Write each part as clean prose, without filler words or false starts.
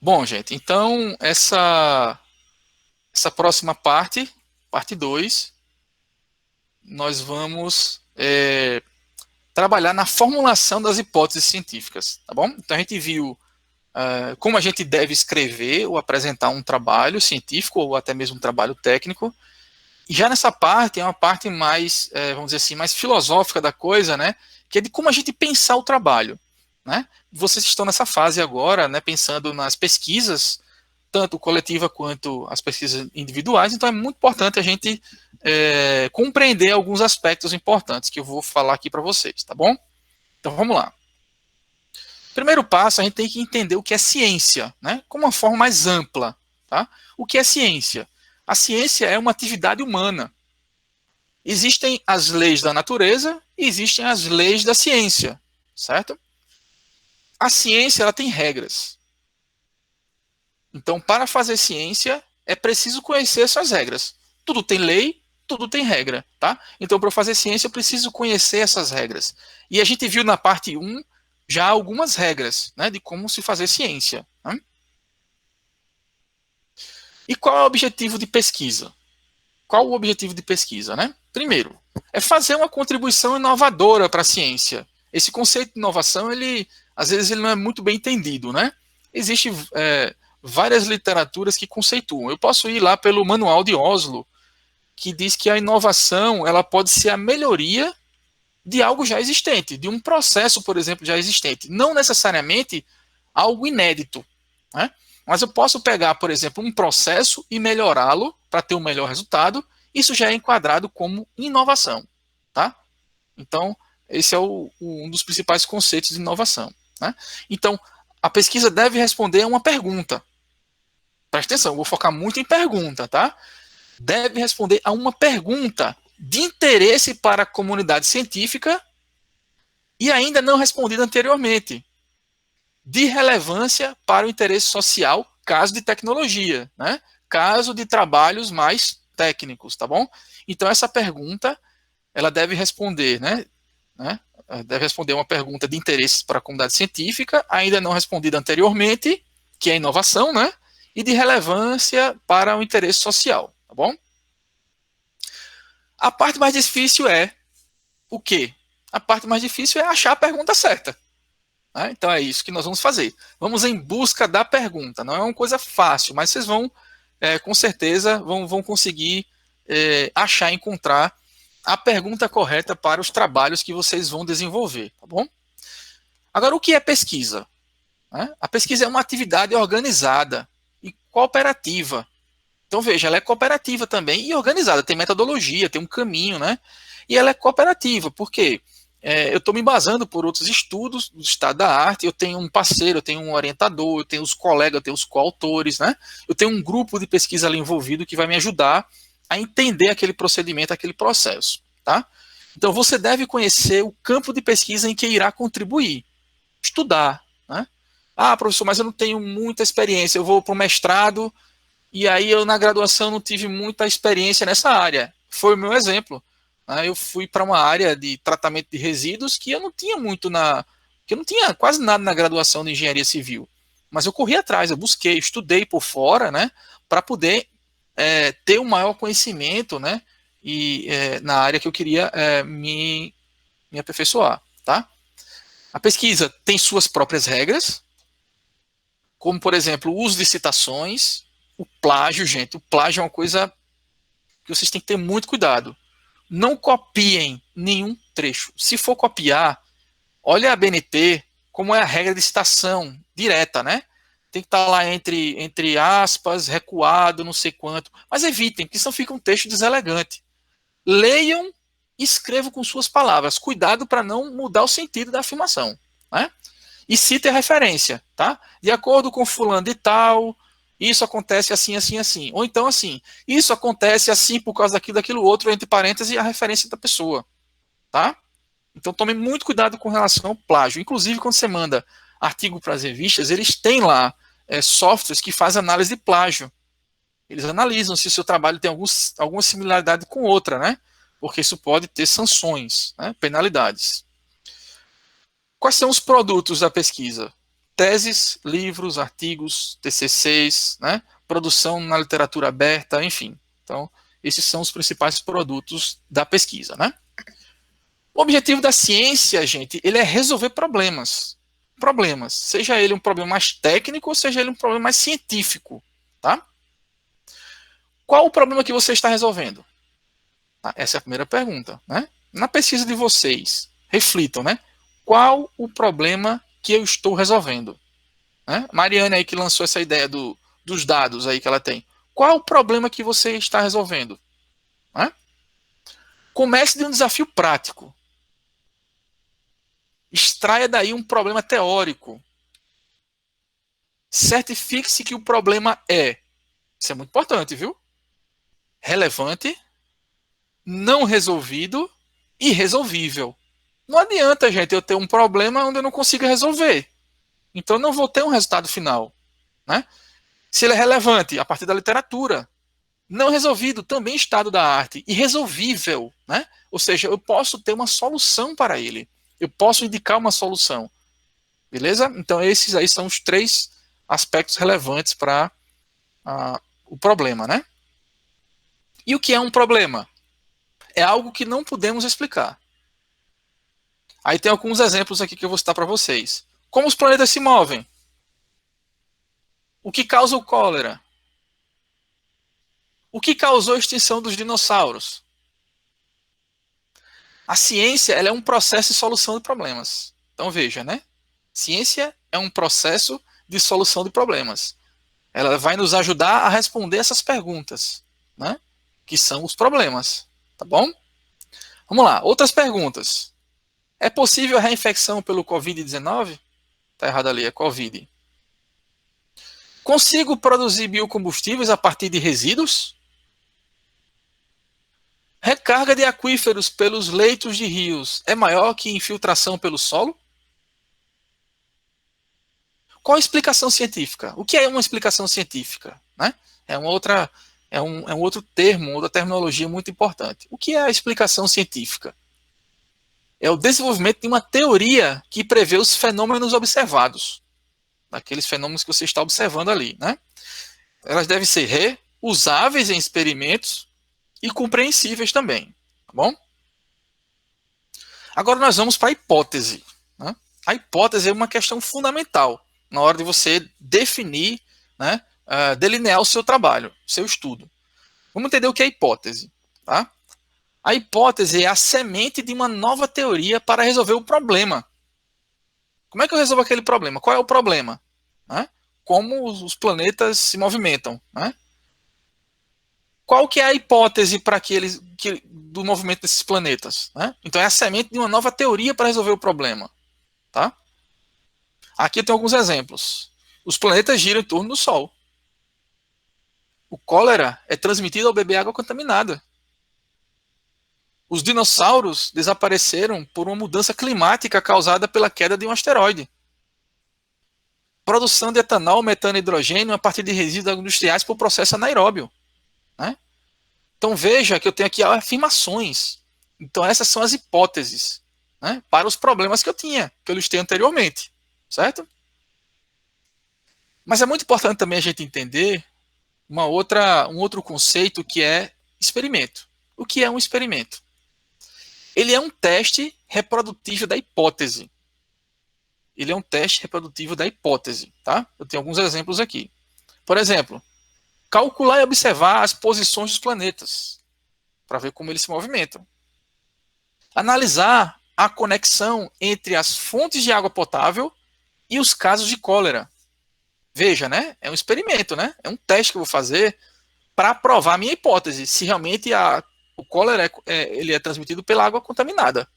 Bom, gente, então essa próxima parte, parte 2, nós vamos trabalhar na formulação das hipóteses científicas, tá bom? Então a gente viu como a gente deve escrever ou apresentar um trabalho científico ou até mesmo um trabalho técnico. E já nessa parte é uma parte mais, vamos dizer assim, mais filosófica da coisa, né? Que é de como a gente pensar o trabalho, né? Vocês estão nessa fase agora, né? Pensando nas pesquisas, tanto coletiva quanto as pesquisas individuais. Então é muito importante a gente compreender alguns aspectos importantes que eu vou falar aqui para vocês, tá bom? Então vamos lá. Primeiro passo, a gente tem que entender o que é ciência, né? Com uma forma mais ampla, tá? O que é ciência? A ciência é uma atividade humana. Existem as leis da natureza e existem as leis da ciência, certo? A ciência, ela tem regras. Então, para fazer ciência, é preciso conhecer essas regras. Tudo tem lei, tudo tem regra, tá? Então, para fazer ciência, eu preciso conhecer essas regras. E a gente viu na parte 1 já algumas regras, né, de como se fazer ciência. Né? E qual é o objetivo de pesquisa? Qual o objetivo de pesquisa, né? Primeiro, é fazer uma contribuição inovadora para a ciência. Esse conceito de inovação, às vezes, ele não é muito bem entendido, né? Existem várias literaturas que conceituam. Eu posso ir lá pelo Manual de Oslo, que diz que a inovação ela pode ser a melhoria de algo já existente, de um processo, por exemplo, já existente. Não necessariamente algo inédito, né? Mas eu posso pegar, por exemplo, um processo e melhorá-lo para ter um melhor resultado. Isso já é enquadrado como inovação, tá? Então, esse é um dos principais conceitos de inovação, né? Então, a pesquisa deve responder a uma pergunta. Presta atenção, eu vou focar muito em pergunta, tá? Deve responder a uma pergunta de interesse para a comunidade científica e ainda não respondida anteriormente, de relevância para o interesse social, caso de tecnologia, né? Caso de trabalhos mais técnicos, tá bom? Então essa pergunta, ela deve responder, né? Deve responder uma pergunta de interesse para a comunidade científica, ainda não respondida anteriormente, que é inovação, né? E de relevância para o interesse social, tá bom? A parte mais difícil é o quê? A parte mais difícil é achar a pergunta certa. Né? Então é isso que nós vamos fazer. Vamos em busca da pergunta. Não é uma coisa fácil, mas vocês vão, com certeza, vão conseguir achar, encontrar a pergunta correta para os trabalhos que vocês vão desenvolver, tá bom? Agora, o que é pesquisa? A pesquisa é uma atividade organizada e cooperativa. Então, veja, ela é cooperativa também e organizada, tem metodologia, tem um caminho, né? E ela é cooperativa, por quê? Eu estou me embasando por outros estudos do estado da arte, eu tenho um parceiro, eu tenho um orientador, eu tenho os colegas, eu tenho os coautores, né? Eu tenho um grupo de pesquisa ali envolvido que vai me ajudar a entender aquele procedimento, aquele processo, tá? Então, você deve conhecer o campo de pesquisa em que irá contribuir, estudar, né? Ah, professor, mas eu não tenho muita experiência, eu vou para o mestrado e aí eu na graduação não tive muita experiência nessa área. Foi o meu exemplo. Eu fui para uma área de tratamento de resíduos que eu não tinha que eu não tinha quase nada na graduação de engenharia civil. Mas eu corri atrás, eu busquei, estudei por fora, né, para poder ter um maior conhecimento, né, e na área que eu queria me aperfeiçoar, tá? A pesquisa tem suas próprias regras, como por exemplo o uso de citações, o plágio, gente. O plágio é uma coisa que vocês têm que ter muito cuidado. Não copiem nenhum trecho. Se for copiar, olha a BNT, como é a regra de citação direta, né? Tem que estar lá entre aspas, recuado, não sei quanto. Mas evitem, porque senão fica um texto deselegante. Leiam e escrevam com suas palavras. Cuidado para não mudar o sentido da afirmação, né? E cite a referência, tá? De acordo com fulano de tal, isso acontece assim, assim, assim. Ou então assim, isso acontece assim por causa daquilo outro, entre parênteses, e a referência da pessoa, tá? Então tome muito cuidado com relação ao plágio. Inclusive, quando você manda artigo para as revistas, eles têm lá softwares que fazem análise de plágio. Eles analisam se o seu trabalho tem alguma similaridade com outra, né? Porque isso pode ter sanções, né? Penalidades. Quais são os produtos da pesquisa? teses, livros, artigos, TCCs, né? Produção na literatura aberta, enfim. Então, esses são os principais produtos da pesquisa, né? O objetivo da ciência, gente, ele é resolver problemas. Problemas. Seja ele um problema mais técnico, ou seja ele um problema mais científico, tá? Qual o problema que você está resolvendo? Essa é a primeira pergunta, né? Na pesquisa de vocês, reflitam, né? Qual o problema que eu estou resolvendo? Né? Mariane aí que lançou essa ideia dos dados aí que ela tem. Qual o problema que você está resolvendo? Né? Comece de um desafio prático. Extraia daí um problema teórico. Certifique-se que o problema é, isso é muito importante, viu? Relevante, não resolvido e resolvível. Não adianta, gente, eu ter um problema onde eu não consigo resolver. Então eu não vou ter um resultado final. Né? Se ele é relevante, a partir da literatura. Não resolvido, também estado da arte. E resolvível. Né? Ou seja, eu posso ter uma solução para ele. Eu posso indicar uma solução. Beleza? Então esses aí são os 3 aspectos relevantes para o problema. Né? E o que é um problema? É algo que não podemos explicar. Aí tem alguns exemplos aqui que eu vou citar para vocês. Como os planetas se movem? O que causa o cólera? O que causou a extinção dos dinossauros? A ciência ela é um processo de solução de problemas. Então veja, né? Ciência é um processo de solução de problemas. Ela vai nos ajudar a responder essas perguntas, né? Que são os problemas, tá bom? Vamos lá, outras perguntas. É possível a reinfecção pelo Covid-19? Tá errado ali, é Covid. Consigo produzir biocombustíveis a partir de resíduos? Recarga de aquíferos pelos leitos de rios é maior que infiltração pelo solo? Qual a explicação científica? O que é uma explicação científica? Né? É um outro termo, outra terminologia muito importante. O que é a explicação científica? É o desenvolvimento de uma teoria que prevê os fenômenos observados. Daqueles fenômenos que você está observando ali. Né? Elas devem ser reusáveis em experimentos e compreensíveis também. Tá bom? Agora nós vamos para a hipótese. Né? A hipótese é uma questão fundamental na hora de você definir, né, delinear o seu trabalho, o seu estudo. Vamos entender o que é hipótese. Tá? A hipótese é a semente de uma nova teoria para resolver o problema. Como é que eu resolvo aquele problema? Qual é o problema? Né? Como os planetas se movimentam. Né? Qual que é a hipótese para do movimento desses planetas? Né? Então é a semente de uma nova teoria para resolver o problema. Tá? Aqui tem alguns exemplos. Os planetas giram em torno do Sol. O cólera é transmitido ao beber água contaminada. Os dinossauros desapareceram por uma mudança climática causada pela queda de um asteroide. Produção de etanol, metano e hidrogênio a partir de resíduos industriais por processo anaeróbio. Né? Então veja que eu tenho aqui afirmações. Então essas são as hipóteses, né, para os problemas que eu listei anteriormente. Certo? Mas é muito importante também a gente entender um outro conceito que é experimento. O que é um experimento? Ele é um teste reprodutivo da hipótese. Ele é um teste reprodutivo da hipótese. Tá? Eu tenho alguns exemplos aqui. Por exemplo, calcular e observar as posições dos planetas, para ver como eles se movimentam. Analisar a conexão entre as fontes de água potável e os casos de cólera. Veja, né? É um experimento, né? É um teste que eu vou fazer para provar a minha hipótese, se realmente o cólera ele é transmitido pela água contaminada.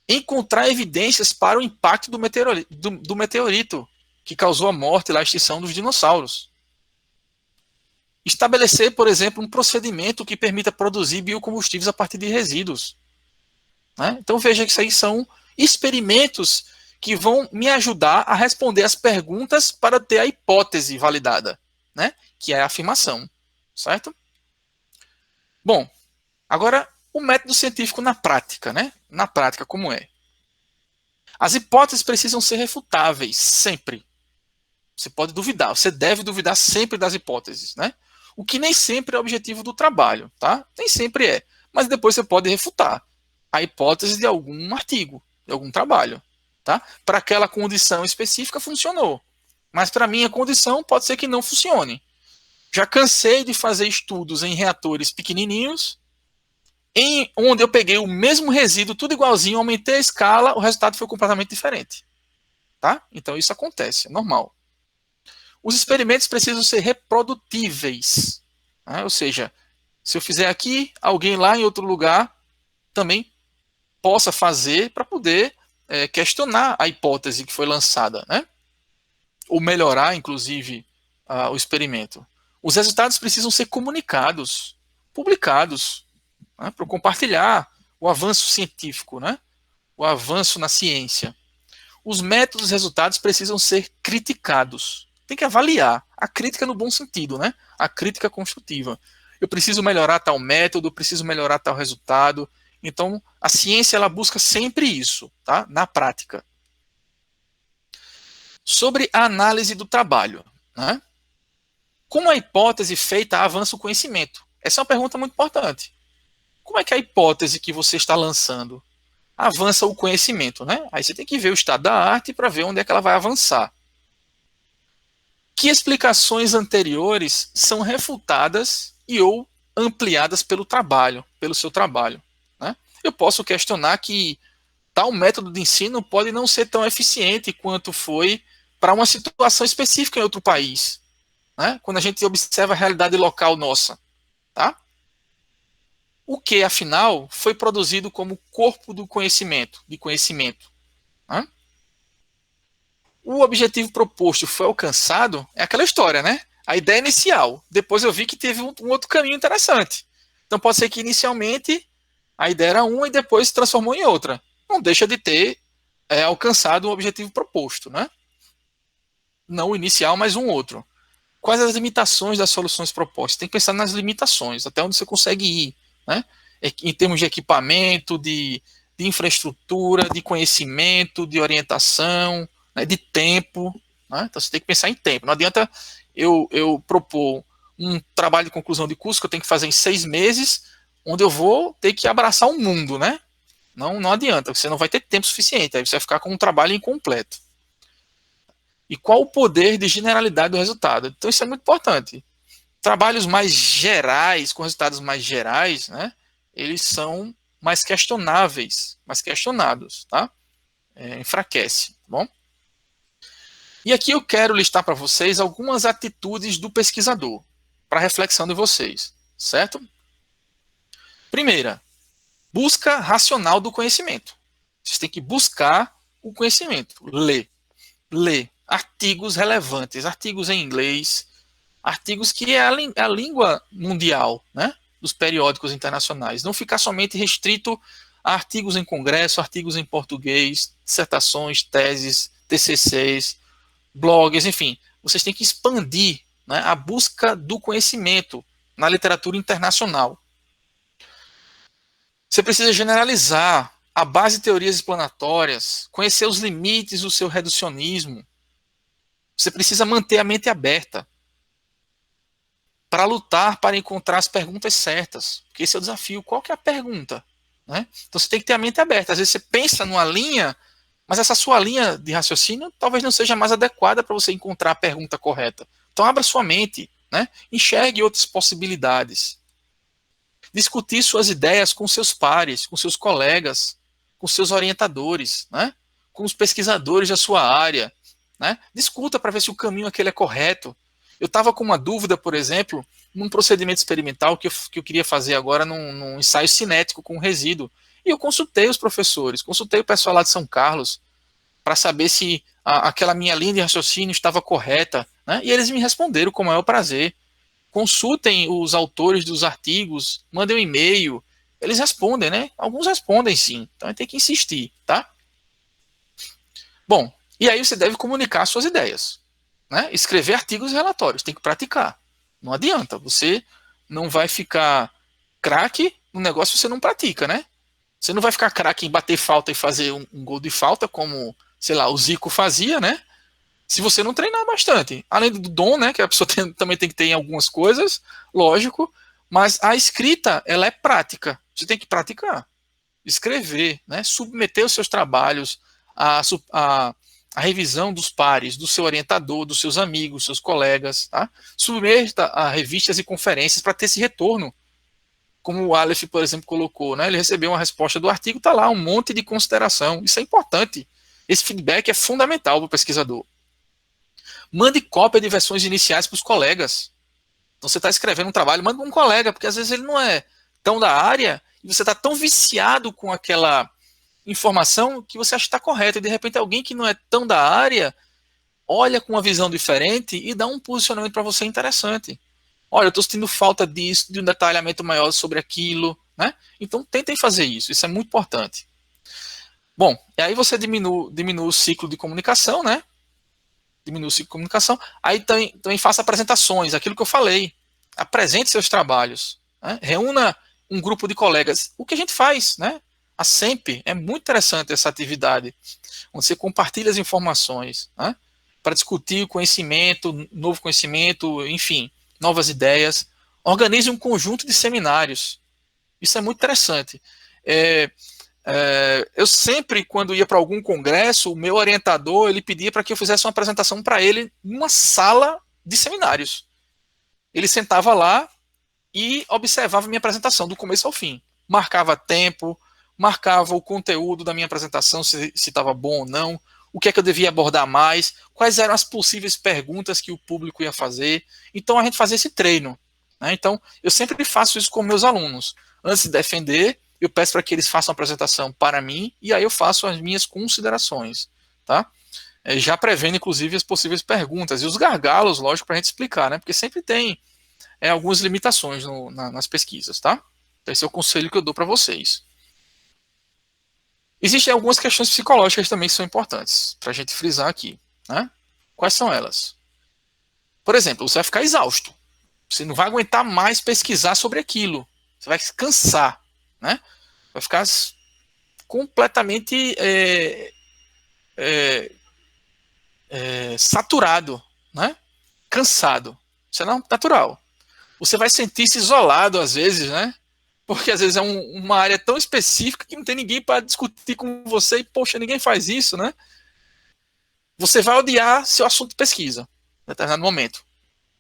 Encontrar evidências para o impacto do meteorito que causou a morte e a extinção dos dinossauros. Estabelecer, por exemplo, um procedimento que permita produzir biocombustíveis a partir de resíduos. Né? Então veja que isso aí são experimentos que vão me ajudar a responder as perguntas para ter a hipótese validada, né? Que é a afirmação, certo? Bom, agora o método científico na prática, né? Na prática, como é? As hipóteses precisam ser refutáveis, sempre. Você pode duvidar, você deve duvidar sempre das hipóteses, né? O que nem sempre é o objetivo do trabalho, tá? Nem sempre é. Mas depois você pode refutar a hipótese de algum artigo, de algum trabalho, tá? Para aquela condição específica funcionou. Mas para minha condição pode ser que não funcione. Já cansei de fazer estudos em reatores pequenininhos, onde eu peguei o mesmo resíduo, tudo igualzinho, aumentei a escala, o resultado foi completamente diferente. Tá? Então isso acontece, é normal. Os experimentos precisam ser reprodutíveis. Né? Ou seja, se eu fizer aqui, alguém lá em outro lugar também possa fazer para poder questionar a hipótese que foi lançada, né? Ou melhorar, inclusive, o experimento. Os resultados precisam ser comunicados, publicados, né? Para compartilhar o avanço científico, né? O avanço na ciência. Os métodos e resultados precisam ser criticados. Tem que avaliar. A crítica no bom sentido, né? A crítica construtiva. Eu preciso melhorar tal método, preciso melhorar tal resultado. Então, a ciência ela busca sempre isso, tá? Na prática. Sobre a análise do trabalho, né? Como a hipótese feita avança o conhecimento? Essa é uma pergunta muito importante. Como é que a hipótese que você está lançando avança o conhecimento, né? Aí você tem que ver o estado da arte para ver onde é que ela vai avançar. Que explicações anteriores são refutadas e ou ampliadas pelo trabalho, pelo seu trabalho, né? Eu posso questionar que tal método de ensino pode não ser tão eficiente quanto foi para uma situação específica em outro país, né? Quando a gente observa a realidade local nossa, tá? O que, afinal, foi produzido como corpo do conhecimento, de conhecimento, né? O objetivo proposto foi alcançado, é aquela história, né? A ideia inicial. Depois eu vi que teve um outro caminho interessante. Então pode ser que inicialmente a ideia era uma e depois se transformou em outra. Não deixa de ter alcançado o objetivo proposto, né? Não o inicial, mas um outro. Quais as limitações das soluções propostas? Tem que pensar nas limitações, até onde você consegue ir, né? Em termos de equipamento, de infraestrutura, de conhecimento, de orientação, né, de tempo. Né? Então você tem que pensar em tempo. Não adianta eu propor um trabalho de conclusão de curso que eu tenho que fazer em 6 meses, onde eu vou ter que abraçar o mundo, né? Não adianta, você não vai ter tempo suficiente, aí você vai ficar com um trabalho incompleto. E qual o poder de generalidade do resultado? Então isso é muito importante. Trabalhos mais gerais, com resultados mais gerais, né? Eles são mais questionáveis, mais questionados, tá? Enfraquece, tá bom? E aqui eu quero listar para vocês algumas atitudes do pesquisador, para reflexão de vocês, certo? Primeira, busca racional do conhecimento. Vocês têm que buscar o conhecimento, ler artigos relevantes, artigos em inglês, artigos que é a língua mundial, né, dos periódicos internacionais. Não ficar somente restrito a artigos em congresso, artigos em português, dissertações, teses, TCCs, blogs, enfim. Vocês têm que expandir, né, a busca do conhecimento na literatura internacional. Você precisa generalizar a base de teorias explanatórias, conhecer os limites do seu reducionismo. Você precisa manter a mente aberta para lutar para encontrar as perguntas certas. Porque esse é o desafio. Qual que é a pergunta? Né? Então você tem que ter a mente aberta. Às vezes você pensa numa linha, mas essa sua linha de raciocínio talvez não seja mais adequada para você encontrar a pergunta correta. Então abra sua mente, né? Enxergue outras possibilidades. Discutir suas ideias com seus pares, com seus colegas, com seus orientadores, né? Com os pesquisadores da sua área. Né? Discuta para ver se o caminho aquele é correto. Eu estava com uma dúvida, por exemplo, num procedimento experimental que eu queria fazer agora num ensaio cinético com resíduo. E eu consultei os professores, consultei o pessoal lá de São Carlos, para saber se aquela minha linha de raciocínio estava correta. Né? E eles me responderam com o maior prazer. Consultem os autores dos artigos, mandem um e-mail. Eles respondem, né? Alguns respondem sim. Então a gente tem que insistir, tá? Bom, e aí você deve comunicar suas ideias. Né? Escrever artigos e relatórios, tem que praticar. Não adianta, você não vai ficar craque no negócio se você não pratica, né? Você não vai ficar craque em bater falta e fazer um gol de falta, como, sei lá, o Zico fazia, né? Se você não treinar bastante. Além do dom, né? Que a pessoa também tem que ter em algumas coisas, lógico. Mas a escrita, ela é prática. Você tem que praticar. Escrever, né? Submeter os seus trabalhos à revisão dos pares, do seu orientador, dos seus amigos, seus colegas. Tá? Submeta a revistas e conferências para ter esse retorno. Como o Aleph, por exemplo, colocou, né? Ele recebeu uma resposta do artigo, está lá um monte de consideração. Isso é importante. Esse feedback é fundamental para o pesquisador. Mande cópia de versões iniciais para os colegas. Então você está escrevendo um trabalho, manda para um colega, porque às vezes ele não é tão da área e você está tão viciado com aquela informação que você acha que está correta. E de repente alguém que não é tão da área olha com uma visão diferente e dá um posicionamento para você interessante. Olha, eu estou sentindo falta disso, de um detalhamento maior sobre aquilo, né? Então tentem fazer isso, isso é muito importante. Bom, e aí você diminui o ciclo de comunicação, né? Diminui o ciclo de comunicação. Aí também faça apresentações, aquilo que eu falei. Apresente seus trabalhos, né? Reúna um grupo de colegas. O que a gente faz, né? A SEMP, é muito interessante essa atividade, onde você compartilha as informações, né? Para discutir o conhecimento, novo conhecimento, enfim, novas ideias. Organize um conjunto de seminários. Isso é muito interessante. Eu sempre, quando ia para algum congresso, o meu orientador ele pedia para que eu fizesse uma apresentação para ele numa sala de seminários. Ele sentava lá e observava a minha apresentação do começo ao fim. Marcava tempo, marcava o conteúdo da minha apresentação, se estava bom ou não, o que é que eu devia abordar mais, quais eram as possíveis perguntas que o público ia fazer. Então a gente fazia esse treino, né? Então eu sempre faço isso com meus alunos. Antes de defender, eu peço para que eles façam a apresentação para mim e aí eu faço as minhas considerações, tá? Já prevendo, inclusive, as possíveis perguntas e os gargalos, lógico, para a gente explicar, né? Porque sempre tem algumas limitações nas pesquisas, tá? Então, esse é o conselho que eu dou para vocês. Existem algumas questões psicológicas também que são importantes para a gente frisar aqui, né? Quais são elas? Por exemplo, você vai ficar exausto. Você não vai aguentar mais pesquisar sobre aquilo. Você vai se cansar, né? Vai ficar completamente saturado, né? Cansado. Isso é natural. Você vai sentir-se isolado às vezes, né? Porque às vezes é uma área tão específica que não tem ninguém para discutir com você e, poxa, ninguém faz isso, né? Você vai odiar seu assunto de pesquisa em determinado momento.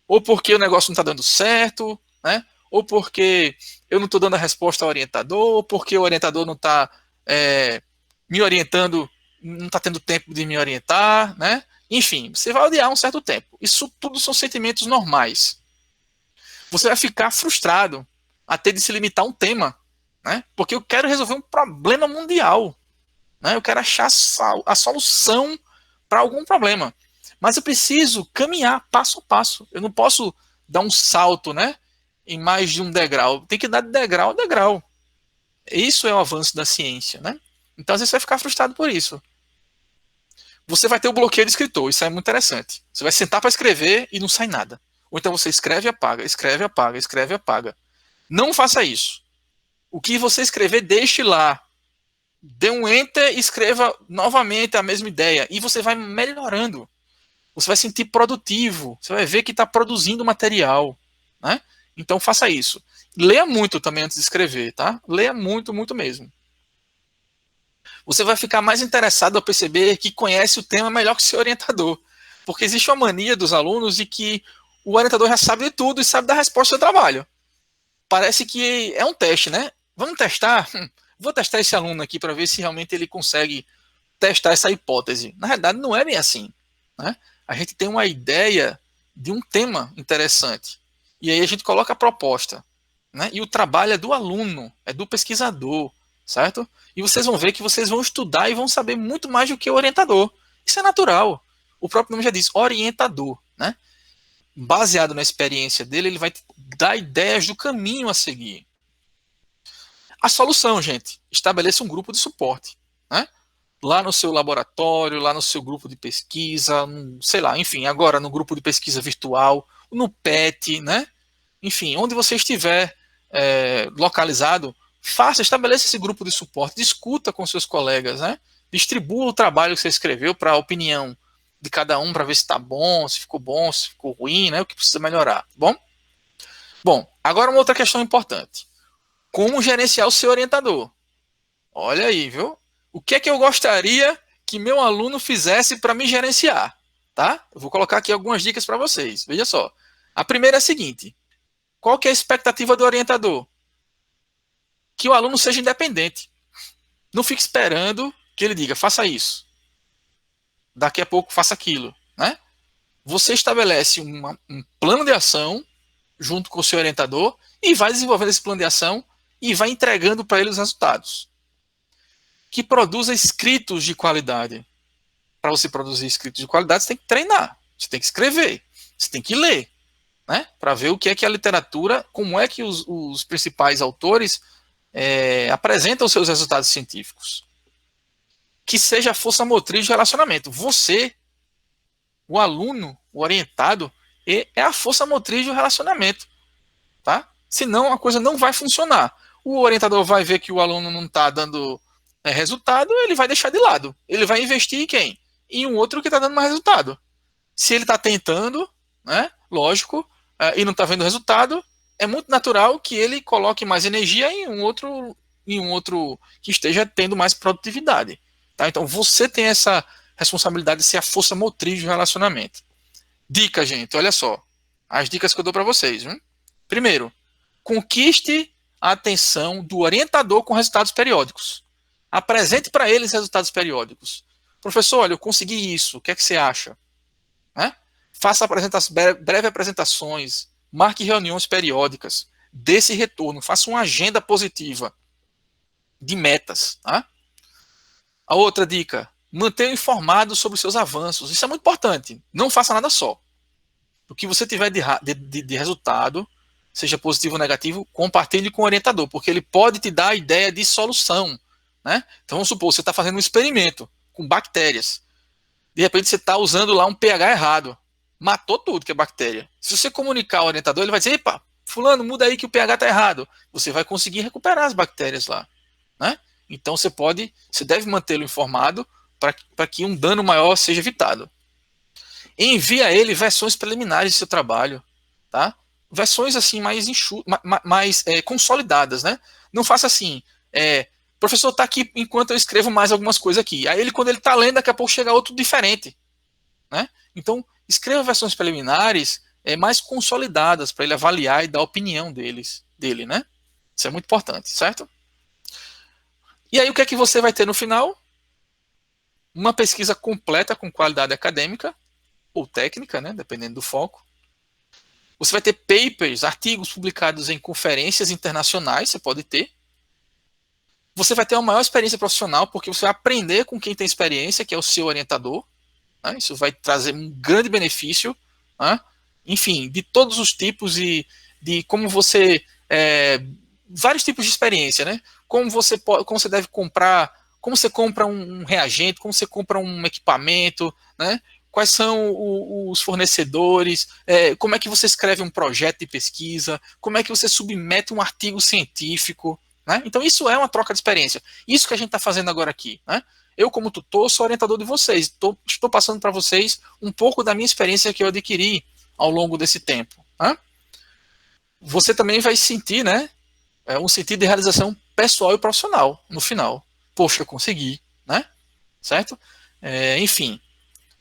Ou porque o negócio não está dando certo, né? Ou porque eu não estou dando a resposta ao orientador, ou porque o orientador não está me orientando, não está tendo tempo de me orientar, né? Enfim, você vai odiar um certo tempo. Isso tudo são sentimentos normais. Você vai ficar frustrado a ter de se limitar a um tema, né? Porque eu quero resolver um problema mundial, né? Eu quero achar a solução para algum problema. Mas eu preciso caminhar passo a passo. Eu não posso dar um salto, né? Em mais de um degrau. Tem que dar de degrau a degrau. Isso é o avanço da ciência, né? Então, às vezes, você vai ficar frustrado por isso. Você vai ter o bloqueio de escritor. Isso é muito interessante. Você vai sentar para escrever e não sai nada. Ou então você escreve e apaga, escreve e apaga, escreve e apaga. Não faça isso. O que você escrever, deixe lá. Dê um enter e escreva novamente a mesma ideia. E você vai melhorando. Você vai sentir produtivo. Você vai ver que está produzindo material, né? Então faça isso. Leia muito também antes de escrever, tá? Leia muito, muito mesmo. Você vai ficar mais interessado ao perceber que conhece o tema melhor que o seu orientador. Porque existe uma mania dos alunos de que o orientador já sabe de tudo e sabe da resposta do seu trabalho. Parece que é um teste, né? Vamos testar? Vou testar esse aluno aqui para ver se realmente ele consegue testar essa hipótese. Na verdade, não é bem assim, né? A gente tem uma ideia de um tema interessante. E aí a gente coloca a proposta, né? E o trabalho é do aluno, é do pesquisador, certo? E vocês vão ver que vocês vão estudar e vão saber muito mais do que o orientador. Isso é natural. O próprio nome já diz, orientador, né? Baseado na experiência dele, ele vai dar ideias do caminho a seguir. A solução, gente, estabeleça um grupo de suporte, né? Lá no seu laboratório, lá no seu grupo de pesquisa, sei lá, enfim, agora no grupo de pesquisa virtual, no PET, né? Enfim, onde você estiver localizado, estabeleça esse grupo de suporte, discuta com seus colegas, né? Distribua o trabalho que você escreveu para a opinião de cada um, para ver se está bom, se ficou ruim, né? O que precisa melhorar, tá bom? Bom, agora uma outra questão importante. Como gerenciar o seu orientador? Olha aí, viu? O que é que eu gostaria que meu aluno fizesse para me gerenciar? Tá? Eu vou colocar aqui algumas dicas para vocês. Veja só. A primeira é a seguinte: qual que é a expectativa do orientador? Que o aluno seja independente. Não fique esperando que ele diga, faça isso. Daqui a pouco, faça aquilo. Né? Você estabelece um plano de ação junto com o seu orientador e vai desenvolvendo esse plano de ação e vai entregando para ele os resultados. Que produza escritos de qualidade. Para você produzir escritos de qualidade, você tem que treinar, você tem que escrever, você tem que ler, né? Para ver o que é que a literatura, como é que os principais autores apresentam os seus resultados científicos. Que seja a força motriz de relacionamento. Você, o aluno, o orientado, é a força motriz do relacionamento, tá? Senão a coisa não vai funcionar. O orientador vai ver que o aluno não está dando resultado, ele vai deixar de lado. Ele vai investir em quem? Em um outro que está dando mais resultado. Se ele está tentando, né, lógico, e não está vendo resultado, é muito natural que ele coloque mais energia em um outro que esteja tendo mais produtividade. Tá? Então você tem essa responsabilidade de ser a força motriz do relacionamento. Dica, gente, olha só. As dicas que eu dou para vocês. Viu? Primeiro, conquiste a atenção do orientador com resultados periódicos. Apresente para eles resultados periódicos. Professor, olha, eu consegui isso, o que é que você acha? Né? Faça breve apresentações, marque reuniões periódicas, dê esse retorno, faça uma agenda positiva de metas. Tá? A outra dica, mantenha informado sobre os seus avanços. Isso é muito importante. Não faça nada só. O que você tiver de resultado, seja positivo ou negativo, compartilhe com o orientador, porque ele pode te dar a ideia de solução. Né? Então vamos supor, você está fazendo um experimento com bactérias. De repente você está usando lá um pH errado. Matou tudo que é bactéria. Se você comunicar ao orientador, ele vai dizer, epa, fulano, muda aí que o pH está errado. Você vai conseguir recuperar as bactérias lá. Né? Então você deve mantê-lo informado para que um dano maior seja evitado. Envie a ele versões preliminares do seu trabalho. Tá? Versões assim mais consolidadas. Né? Não faça assim, professor está aqui enquanto eu escrevo mais algumas coisas aqui. Aí quando ele está lendo, daqui a pouco chega outro diferente. Né? Então, escreva versões preliminares mais consolidadas para ele avaliar e dar a opinião dele. Né? Isso é muito importante, certo? E aí o que é que você vai ter no final? Uma pesquisa completa com qualidade acadêmica ou técnica, né? Dependendo do foco. Você vai ter papers, artigos publicados em conferências internacionais, você pode ter. Você vai ter uma maior experiência profissional, porque você vai aprender com quem tem experiência, que é o seu orientador. Né? Isso vai trazer um grande benefício. Né? Enfim, de todos os tipos e de como você... vários tipos de experiência, né? Como você deve comprar, como você compra um reagente, como você compra um equipamento, né? Quais são os fornecedores, como é que você escreve um projeto de pesquisa, como é que você submete um artigo científico. Né? Então isso é uma troca de experiência. Isso que a gente está fazendo agora aqui. Né? Eu, como tutor, sou orientador de vocês. Estou passando para vocês um pouco da minha experiência que eu adquiri ao longo desse tempo. Né? Você também vai sentir, né, um sentido de realização pessoal e profissional no final. Poxa, eu consegui. Né? Certo? Enfim,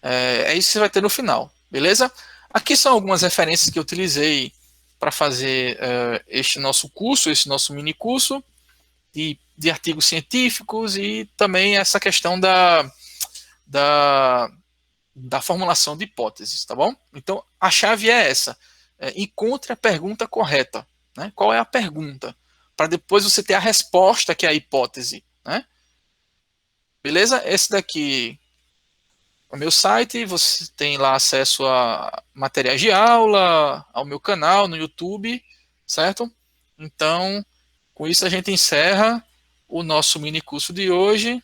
é isso que você vai ter no final. Beleza? Aqui são algumas referências que eu utilizei para fazer este nosso curso, esse nosso mini curso. De artigos científicos e também essa questão da formulação de hipóteses, tá bom? Então, a chave é essa. Encontre a pergunta correta. Né? Qual é a pergunta? Para depois você ter a resposta, que é a hipótese. Né? Beleza? Esse daqui é o meu site. Você tem lá acesso a materiais de aula, ao meu canal no YouTube, certo? Então, com isso a gente encerra o nosso mini curso de hoje.